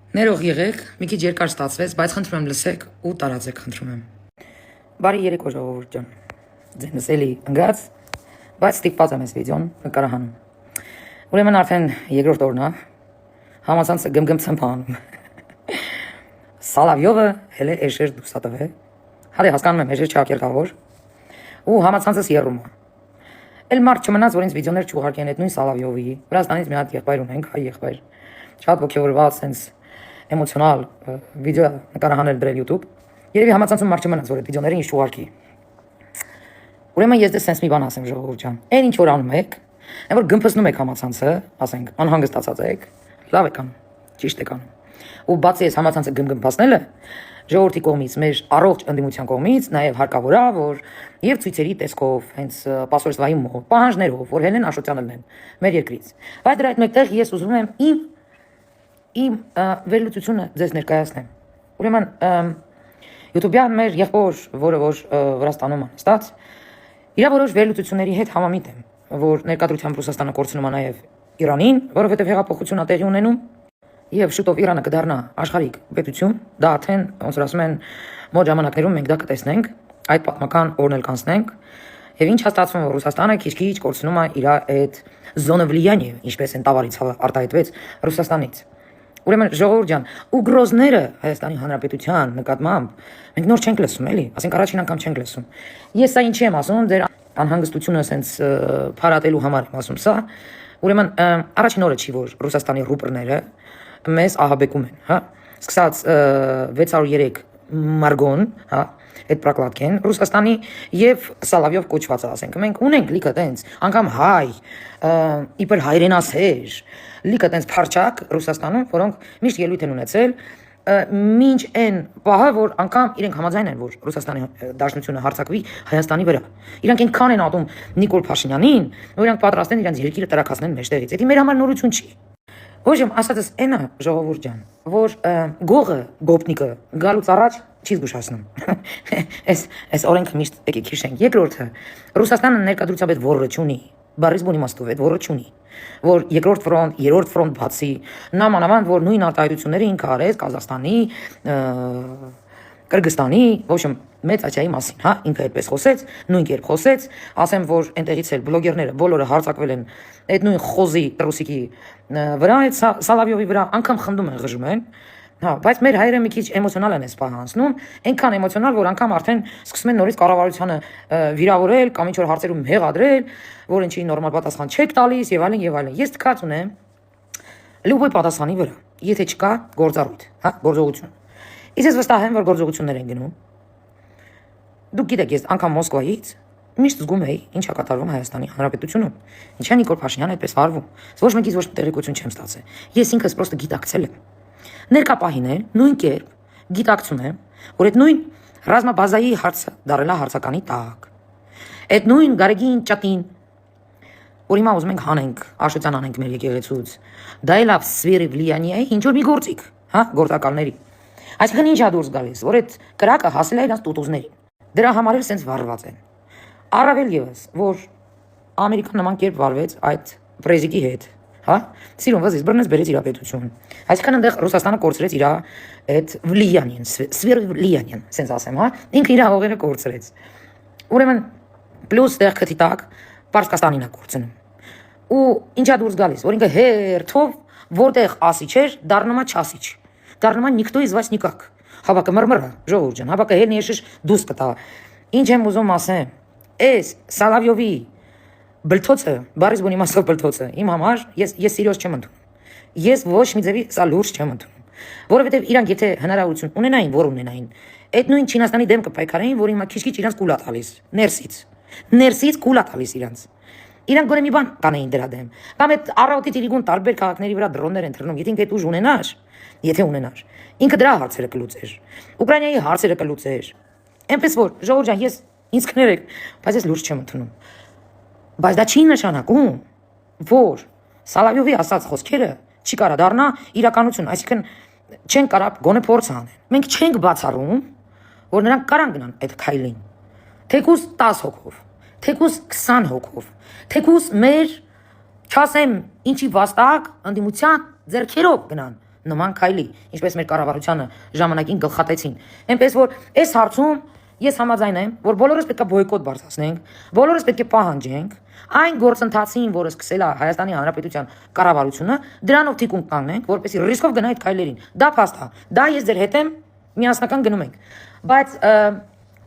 Ներող եղեք, մի քիչ երկար ստացվեց, բայց խնդրում եմ լսեք ու տարածեք, խնդրում եմ։ Բարի երեկո ժողովուրդ ջան։ Ձեզ էլի ընկած, բայց ստիպված եմ այս վիդեոն նկարահանում։ Ուրեմն արդեն երկրորդ օրն է, համացանցը գմգմ ցմփանում։ Սալավյովը հələ էշեր դուսատով է։ Հələ հասկանում եմ, էշեր չակերկավոր։ Ու համացանցս երում է։ Էլ մարդ չմնաց, որ ինձ վիդեոներ չուղարկեն այդ նույն Սալավյովի։ Վրաստանից մի հատ եղբայր ունենք, հայ եղբայր։ Շատ ոգևորված, sense էմոցիոնալ վիդեո նկարահանել դրել YouTube։ Երևի համացանցում մարդ չմնաց, որ այդ վիդեոները ինձ չուղարկի։ Ուրեմն ես դες sense մի բան ասեմ ժողովուրդ ջան։ Այն ինչ որ անում եք, այն որ գմփսնում եք համացանցը, ասենք, անհանգստացած եք, լավ եք անում, ճիշտ եք անում։ Ու բացի այս համացանցը գմգմփացնելը ժողովրդի կողմից, մեր առողջ ընդդիմության կողմից նաև հարկավոր է, որ եւ ցույցերի տեսքով, հենց պասորստվայի մոտ, պահանջներով, որ Հելեն Աշոտյանը լեն մեր երկրից։ Բայց դրա հետ մեկտեղ ես ուզում եմ իմ վերլուծությունը ձեզ ներկայացնեմ։ Ուրեմն YouTube-յան մեր եղբոր, որը որ Վրաստանում է նստած, իր որոշ վերլուծությունների հետ համամիտ եմ, որ ներկայությամբ Ռուսաստանը կորցնում է նաև Իրանին, որովհետև հեղափոխություն է տեղի ունենում։ Եվ շուտով Իրանը կդառնա աշխարհիկ պետություն, դա արդեն ոնց որ ասում են մոտ ժամանակներում մենք դա կտեսնենք, այդ պատմական օրն էլ կանցնենք, եւ ինչ հաստատվում որ Ռուսաստանը քիչ-քիչ կորցնում է իր այդ զոնը վլիяние, ինչպես են տավարից արտահայտվեց Ռուսաստանից։ Ուրեմն ժողովուրդ ջան, ուգրոզները Հայաստանի Հանրապետության նկատմամբ մենք նոր չենք լսում, էլի, ասենք առաջին անգամ չենք լսում։ Ես սա ինչի եմ ասում, դեր անհանգստությունը sense փարատելու համար եմ ասում սա։ Ուրեմն առաջին օրը չի որ Ռուսաստանի ռուբլները մեզ ահաբեկում են, հա, սկսած 603 մարգոն, հա, այդ պրակլատկեն Ռուսաստանի եւ Սալավյով կոչված ասենք, մենք ունենք լիքը տենց, անգամ հայ, իբր հայրենասեր, լիքը տենց փարչակ Ռուսաստանում, որոնք միշտ ելույթ են ունեցել, մինչ այն պահը, որ անգամ իրենք համաձայն են, որ Ռուսաստանի Դաշնությունը հարձակվի Հայաստանի վրա։ Իրանք այնքան են ատում Նիկոլ Փաշինյանին, որ իրանք պատրաստ են իրենց երկիրը տրաքացնեն մեջտեղից։ Դա մեր համար նորություն չի։ Ոչմ ասածս այնա ժողովուրդ ջան, որ գողը, գոպնիկը գալուց առաջ չի զգուշացնում։ Այս օրենքը միշտ եկեք հիշենք։ Երկրորդը Ռուսաստանը ներկայությամբ այդ ոռը չունի, բառից բուն իմաստով այդ ոռը չունի, որ երկրորդ ֆրոնտ, երրորդ ֆրոնտ բացի, նամանավանդ որ նույն արտահայտությունները ինքը արեց Կազախստանի, Կրգստանի, ոչմ մեծ աճայի մասին, հա, ինքը այդպես խոսեց, նույն կերպ խոսեց, ասեմ որ այնտեղից էլ բլոգերները բոլորը հարձակվել են այդ նույն խոզի տրուսիկի վրա, այդ Սալավյովի վրա անգամ խնդում են, ղժում են, հա, բայց մեր հայրը մի քիչ էմոցիոնալ են սպահանցնում, այնքան էմոցիոնալ, որ անգամ արդեն սկսում են նորից կառավարությանը վիրավորել կամ ինչ որ հարցերում մեղադրել, որ ինչի նորմալ պատասխան չեք տալիս եւ այլն եւ այլն։ Ես թքած ունեմ լուբոյ պատասխանի վրա, եթե չկա գործառույթ, հա, գործողություն։ Իսկ ես վստահ եմ, որ գործողություններ են գնում։ Դուք գիտեք, ես անգամ Մոսկվայից միշտ զգում էի ինչա կատարվում Հայաստանի Հանրապետությունում։ Ինչա Նիկոլ Փաշինյանը այդպես վարվում։ Ոչ մեկից ոչ մի տեղեկություն չեմ ստացել։ Ես ինքս պրոստը գիտակցել եմ։ Ներկա պահին է նույն կերպ գիտակցում եմ, որ այդ նույն ռազմաբազայի հարցը դարել է հարցականի տակ։ Այդ նույն Գարեգին ճատին, որ հիմա ուզում ենք հանենք, Աշոտյան անենք մեր եկեղեցուց։ Դա էլ է սվերի վլիяние, ինչ որ մի գործիք, հա, գործակալների։ Այսինքն ինչ է դուրս գալիս, որ այդ կրակը հասել է իրաց տուտուզներին։ Դրա համար էլ սենց վարված են։ Առավել եւս, որ Ամերիկան նման կերպ վարվեց այդ պրեզիկի հետ, հա, սիրուն վզից բռնեց բերեց իր պետություն։ Այսինքն այնտեղ Ռուսաստանը կորցրեց իր այդ վլիяние, սվեր վլիяние, սենց ասեմ, հա, ինքը իր հողերը կորցրեց։ Ուրեմն պլյուս տեղ քթի տակ Պարսկաստանին է կորցնում։ Ու ինչա դուրս գալիս, որ ինքը հերթով որտեղ ասիչ էր, դառնում է չասիչ։ Դառնում է никто из вас никак։ Հավաքը մռմռը, ժողովուրդ ջան, հավաքը հելն եշիշ դուս կտա։ Ինչ եմ ուզում ասեմ, այս Սալավյովի բլթոցը, բարիս բունի մասով բլթոցը, իմ համար ես սիրոս չեմ ընդունում։ Ես ոչ մի ձևի սա լուրջ չեմ ընդունում։ Որովհետև իրանք եթե հնարավորություն ունենային, որ ունենային, այդ նույն Չինաստանի դեմ կպայքարեին, որ հիմա քիչ-քիչ իրանք կուլա տալիս, ներսից կուլա տալիս իրանք։ Իրանք գոնե մի բան կանեին դրա դեմ։ Կամ այդ առավոտի տիրիգուն տարբեր քաղաքների վրա դրոններ են թռնում, եթե ինքը այդ ուժ ունենար, եթե ունենար, ինքը դրա հարցերը կլուծեր։ Ուկրաինայի հարցերը կլուծեր։ Այնպես որ ժողովուրդ ջան, ես ինձ քներեք, բայց ես լուրջ չեմ ընդունում։ Բայց դա չի նշանակում, որ Սալավյովի ասած խոսքերը չի կարա դառնա իրականություն, այսինքն չեն կարա գոնե փորձ անեն։ Մենք չենք բացառում, որ նրանք կարան գնան այդ քայլին։ Թեկուզ 10 հոգով, թեկուզ 20 հոգով, թեկուզ մեր, չասեմ, ինչի վաստակ ընդդիմության ձեռքերով գնան նման քայլի, ինչպես մեր կառավարությանը ժամանակին գլխատեցին։ Այնպես որ այս հարցում ես համաձայն եմ, որ բոլորս պետք է բոյկոտ բարձրացնենք, բոլորս պետք է պահանջենք այն գործընթացին, որը սկսել է Հայաստանի Հանրապետության կառավարությունը, դրանով թիկունք կանգնենք, որպեսզի ռիսկով գնա այդ քայլերին։ Դա փաստ է։ Դա ես ձեր հետ եմ, միասնական գնում ենք։ Բայց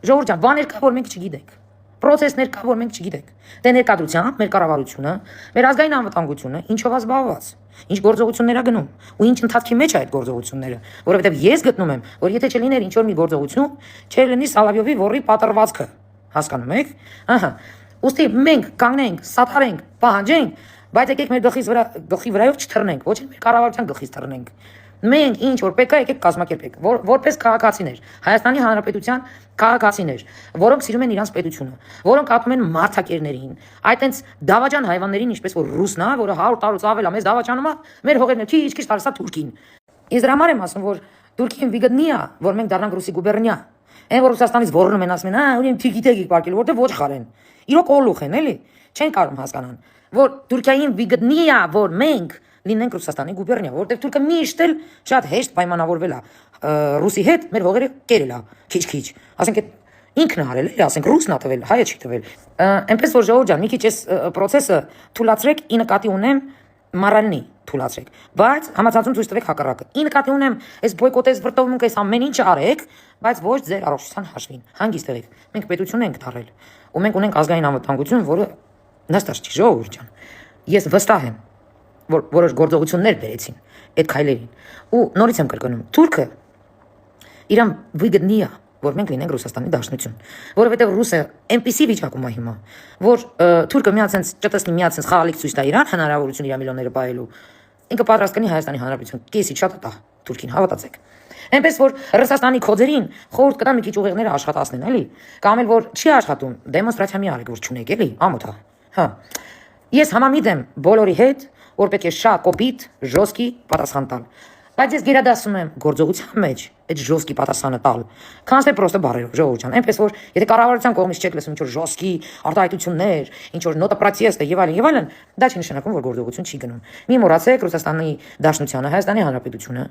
ժողովուրդ ջան, բաներ կա, որ մենք չգիտենք։ Պրոցեսներ կա, որ մենք չգիտենք։ Դե ներկայությամբ մեր կառավարությունը, մեր ազգային անվտանգությունը ինչով է զբաղված, ինչ գործողություններ է գնում ու ինչ ընթացքի մեջ է այդ գործողությունները, որովհետև ես գտնում եմ, որ եթե չլիներ ինչ որ մի գործողություն, չէր լինի Սալավյովի ворի պատրվածքը, հասկանում եք։ Ահա։ Ուստի մենք կանգնենք, սատարենք, պահանջենք, բայց եկեք մեր գլխի վրայով չթռնենք, ոչ էլ մեր կառավարության գլխից թռնենք։ Մենք ինչ որ պետք է եկեք կազմակերպենք, որպես քաղաքացիներ, Հայաստանի Հանրապետության քաղաքացիներ, որոնք սիրում են իրանց պետությունը, որոնք ատում են մարդակերներին, այդ այնց դավաճան հայվաններին, ինչպես որ ռուսն է, որը 100 տարուց ավել է մեզ դավաճանում է, մեր հողերն քիչ տալիս է Թուրքին։ Ես դրա համար եմ ասում, որ Թուրքին վիգտնի է, որ մենք դառնանք ռուսի գուբերնիա։ Այն որ Ռուսաստանից ոռնում են ասում են, ուրեմն թիգիտեգիկ պարկել, որտեղ ոչ խարեն։ Իրոք օլուխ են, էլի։ Չեն կարող հասկանան, որ Թուրքիային վիգտնի է, որ մենք լինենք Ռուսաստանի գուբերնիա, որտեղ Թուրքը միշտ էլ շատ հեշտ պայմանավորվել է ռուսի հետ, մեր հողերը կերել է, քիչ-քիչ։ Ասենք այդ ինքն է արել, էլի, ասենք ռուսն է տվել, հայը չի տվել։ Այնպես որ ժողովուրդ ջան, մի քիչ այս process-ը թույլատրեք, ի նկատի ունեմ մառալնի թույլատրեք, բայց համացածում ցույց տվեք հակառակը։ Ի նկատի ունեմ այս բոյկոտես վրտովմունք այս ամեն ինչը արեք, բայց ոչ ձեր առողջության հաշվին։ Հանգիստ եղեք։ Մենք պետություն ենք դարել, ու մենք ունենք ազգային անվտանգություն, որը նստած չի, ժողովուրդ ջան։ Ես վստահ եմ, որ որոշ գործողություններ բերեցին այդ քայլերին։ Ու նորից եմ կրկնում, Թուրքը իրան վիգտնի է, որ մենք լինենք Ռուսաստանի Դաշնություն, որովհետև ռուսը այնպիսի վիճակում է հիմա, որ Թուրքը միացած ճտեսնի միացած խաղալիք ցույց տա իրան հնարավորություն իր միլիոնները բայելու, ինքը պատրաստ կնի Հայաստանի Հանրապետություն, կեսի շատ տա Թուրքին, հավատացեք։ Այնպես որ Ռուսաստանի քոձերին խորհուրդ կտամ մի քիչ ուղեղները աշխատացնեն, էլի, կամ էլ որ չի աշխատում, դեմոնստրացիա մի արեք, որ չունեք, էլի, ամոթ է։ Հա։ Ես համամիտ եմ բոլորի հետ, որ պետք է շատ կոպիտ, ժոստկի պատասխան տալ։ Բայց ես գերադասում եմ գործողության մեջ այդ ժոստկի պատասխանը տալ։ Քանստե պրոստը բարերով, ժողովուրդ ջան, այնպես որ եթե կառավարության կողմից չեք լսում ինչ որ ժոստկի արտահայտություններ, ինչ որ նոտա պրոտեստ եւ այլն, դա չի նշանակում, որ գործողություն չի գնում։ Մի մոռացեք Ռուսաստանի Դաշնությունը, Հայաստանի Հանրապետությունը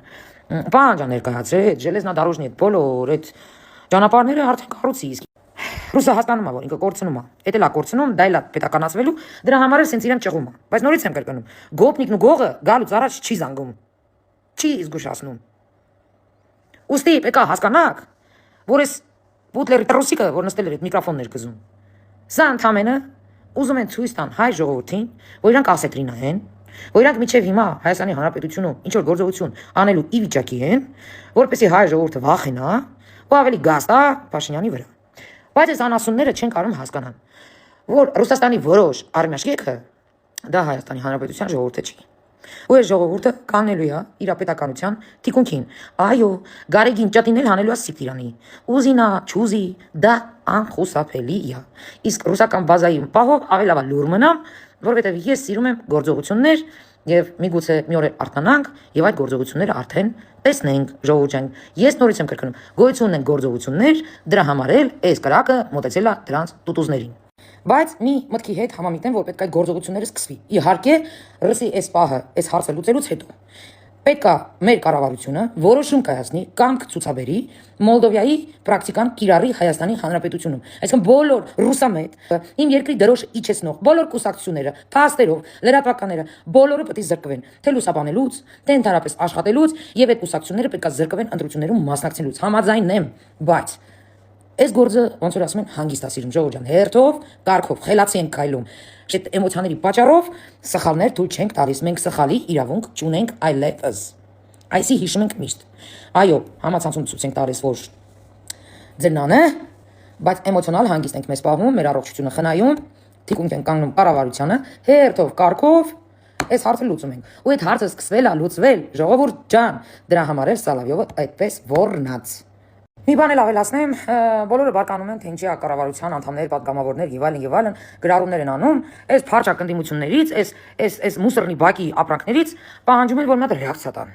պահանջ ներկայացրեց, ժելեզնադարոժնի այդ բոլոր այդ ճանապարհները արդեն կառուցի, իսկ Ռուսը հասկանում է, որ ինքը կորցնում է։ Էդ էլ է կորցնում, դա էլ է պետականացվելու, դրա համար էլ սենց իրեն ճղում է։ Բայց նորից եմ կրկնում, գոպնիկն ու գողը գալուց առաջ չի զանգում։ Չի զգուշացնում։ Ուստի պետք է հասկանաք, որ այս Բուտլերի տրուսիկը, որ նստել էր այդ միկրոֆոններ գզում, սա ընդամենը ուզում են ցույց տան հայ ժողովրդին, որ իրանք ասետրինա են, որ իրանք միջև հիմա Հայաստանի Հանրապետությունում ինչ որ գործողություն անելու ի վիճակի են, որպեսզի հայ ժողովուրդը վախենա ու ավելի գաստա Փաշինյանի վրա։ Բայց այս անասունները չեն կարող հասկանալ, որ Ռուսաստանի որոշ արմյաշկեքը դա Հայաստանի Հանրապետության ժողովուրդը չի։ Ու այս ժողովուրդը կանելու է իր պետականության թիկունքին։ Այո, գարեգին ճտինել հանելու է Սիպիրանի։ Ուզինա, չուզի, դա անխուսափելի է։ Իսկ ռուսական բազայի պահով ավելի լավ լուր մնամ, որովհետև ես սիրում եմ գործողություններ եւ միգուցե մի օր արտանանք եւ այդ գործողությունները արդեն տեսնենք, ժողովուրդ ջան։ Ես նորից եմ կրկնում, գոյություն են գործողություններ, դրա համար էլ այս կրակը մոտեցել է դրանց տուտուզներին։ Բայց մի մտքի հետ համամիտ եմ, որ պետք է այդ գործողությունները սկսվի։ Իհարկե, ռուսի այս պահը, այս հարցը լուծելուց հետո պետք է մեր կառավարությունը որոշում կայացնի կամ կցուցաբերի Մոլդովայի պրակտիկան կիրառի Հայաստանի Հանրապետությունում։ Այսինքն բոլոր ռուսամետ, իմ երկրի դրոշը իջեցնող բոլոր կուսակցությունները, փաստերով, լրատվականները, բոլորը պետք է զրկվեն, թե լուսաբանելուց, թե ընդհանրապես աշխատելուց, եւ այդ կուսակցությունները պետք է զրկվեն ընտրություններում մասնակցելուց։ Համաձայն եմ, բայց այս գործը ոնց որ ասում են հանգիստասիրում ժողովուրդ ջան, հերթով, կարգով, խելացի ենք քայլում։ Այդ էմոցիաների պատճառով սխալներ թույլ չենք տալիս, մենք սխալի իրավունք չունենք այլևս։ Այսի հիշում ենք միշտ։ Այո, համացանցում ցույց ենք տալիս, որ ձնան է, բայց էմոցիոնալ հանգիստ ենք մեզ պահում, մեր առողջությունը խնայում, թիկունք ենք կանգնում կառավարությանը, հերթով, կարգով այս հարցը լուծում ենք։ Ու այդ հարցը սկսվել է լուծվել, ժողովուրդ ջան, դրա համար էլ Սալավյովը այդպես ոռնաց։ Մի բան էլ ավելացնեմ, բոլորը բարկանում են, թե ինչի է կառավարության անդամներ, պատգամավորներ եւ այլն գրառումներ են անում, այս փարչակնդիմություններից, այս մուսորնի բակի ապրանքներից պահանջում են, որ մի հատ ռեակցիա տան։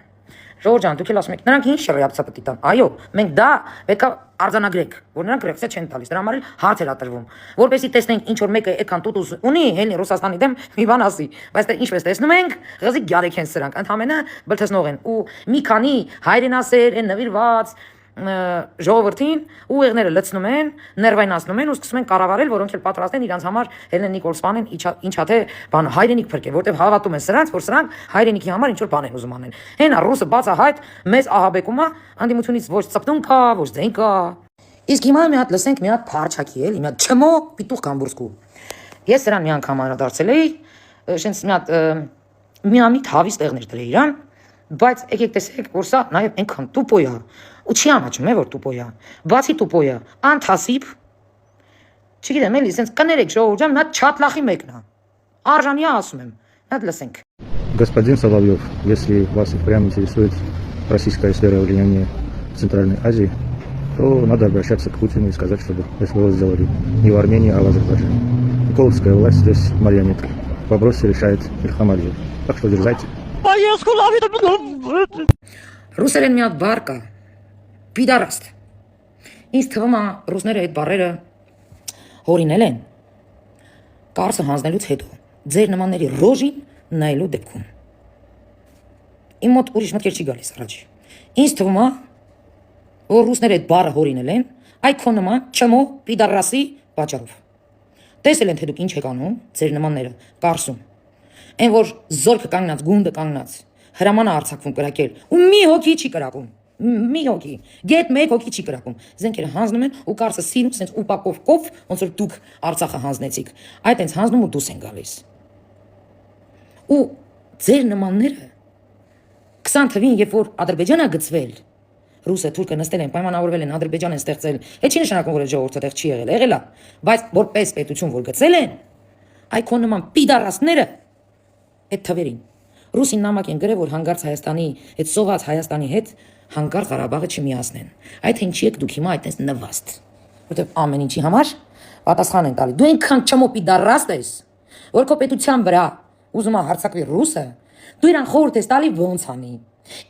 Ժողովուրդ ջան, դուք էլ ասում եք, նրանք ինչ ռեակցիա պետք է տան։ Այո, մենք դա պետք է արձանագրեք, որ նրանք ռեակցիա չեն տալիս, դրա համար էլ հարց էր ատրվում, որպեսզի տեսնենք ինչ որ մեկը այդքան տուտուս ունի, հենի Ռուսաստանի դեմ մի բան ասի, բայց դե ինչպես տեսնում ենք, ղզիկ գյարեք են սրանք, ընդհանրապես բլթեսնող են ու մի քանի հայրենասեր են նվիրված ժողովրդին ուղեղները լցնում են, ներվայնացնում են ու սկսում են կառավարել, որոնք էլ պատրաստ են իրանց համար Հելեն Նիկոլսպանեն ինչա թե բան հայրենիք փրկել, որտեվ հավատում են սրանց, որ սրանք հայրենիքի համար ինչ որ բան են ուզում անել։ Հենա ռուսը բացահայտ մեզ ահաբեկում է, անդիմությունից ոչ ծպտուն կա, ոչ ձեն կա։ Իսկ հիմա մի հատ լսենք մի հատ փարչակի էլի, մի հատ չմո պիտուղ կամբուրսկու։ Ես սրան մի անգամ անդրադարձել էի, շենց մի հատ միամիտ հավիս տեղներ դրել իրան, բայց եկեք տեսեք, որ սա նաև այնքան տուպո է, ու չի ամաչում է, որ տուպո է, բացի տուպո է, անթասիբ, չգիտեմ էլի, սենց կներեք ժողովուրդ ջան, մի հատ չատլախի մեկն է, արժանի է ասում եմ, մի հատ լսենք։ Господин Соловьев, если вас и впрямь интересует российская сфера влияния в Центральной Азии, то надо обращаться к Путину и сказать, чтобы СВО сделали не в Армении, а в Азербайджане. Николовская власть здесь марионетка. Вопросы решает Ильхам Алиев. Так что дерзайте. Ռուսերեն մի հատ բառ կա, պիդարաստ։ Ինձ թվում է ռուսները այդ բառերը հորինել են կարսը հանձնելուց հետո, ձեր նմանների ռոժին նայելու դեպքում։ Իմ մոտ ուրիշ մտքեր չի գալիս առաջ։ Ինձ թվում է, որ ռուսները այդ բառը հորինել են, այդ քո նման չմո պիդարասի պատճառով։ Տեսել են թե դուք ինչ եք անում, ձեր նմանները կարսում։ Այն որ զորքը կանգնած, գունդը կանգնած, հրամանը արձակվում կրակել, ու մի հոգի չի կրակում, մի հոգի, գետ մեկ հոգի չի կրակում, զենքերը հանձնում են ու կարսը սիրում, սենց ուպակով կով, ոնց որ դուք Արցախը հանձնեցիք, այդ հենց հանձնում ու դուս են գալիս։ Ու ձեր նմանները 20 թվին, երբ որ Ադրբեջանը գծվել, ռուսը, թուրքը նստել են, պայմանավորվել են, Ադրբեջան են ստեղծել, այդ չի նշանակում, որ այդ ժողովուրդը տեղ չի եղել, եղել է, բայց որպես պետություն, որ գծել են, այդ քո նման պիդարասները այդ թվերին ռուսին նամակ են գրել, որ հանկարծ Հայաստանի, այդ սոված Հայաստանի հետ հանկարծ Ղարաբաղը չմիացնեն։ Այդ ինչի եք դուք հիմա այդպես նվաստ, որտեղ ամեն ինչի համար պատասխան են տալի։ Դու այնքան չմո պիդարաստ ես, որ քո պետության վրա ուզում է հարձակվի ռուսը, դու իրան խորհուրդ ես տալի ոնց անի։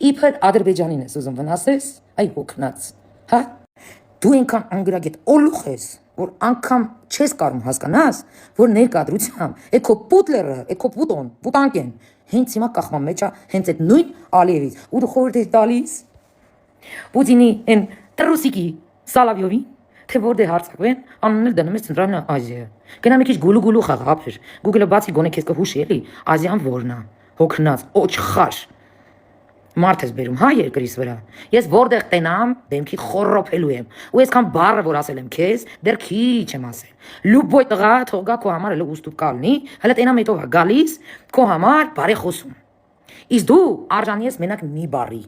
Իբր Ադրբեջանին ես ուզում վնասես, այ հոգնած, հա։ Դու այնքան անգրագետ օլուխ ես, որ անգամ չես կարող հասկանաս, որ ներկայությամբ այդ քո պուտլերը, այդ քո պուտոն, պուտանկեն, հենց հիմա կախման մեջ է, հենց այդ նույն Ալիևից, ու դու խորհուրդ ես տալիս Պուտինի այն տրուսիկի Սալավյովին, թե որտեղ հարձակվեն, անունն էլ դնում ես Ցենտրալնա Ազիա։ Գնա մի քիչ գուլու խաղ ապեր, Google-ը բացի գոնե քեզ կհուշի էլի, Ազիան որն է, հոգնած, օչխար։ Մարդ ես բերում, հա երկրիս վրա։ Ես որտեղ տենամ, դեմքի խոռոփելու եմ։ Ու այսքան բառը որ ասել եմ քեզ, դեռ քիչ եմ ասել։ Լուբոյ տղա, թող գա քո համար էլ ուստուպ կալնի, հələ տենամ հետո է գալիս, քո համար բարի խոսում։ Իսկ դու արժանի ես մենակ մի բառի։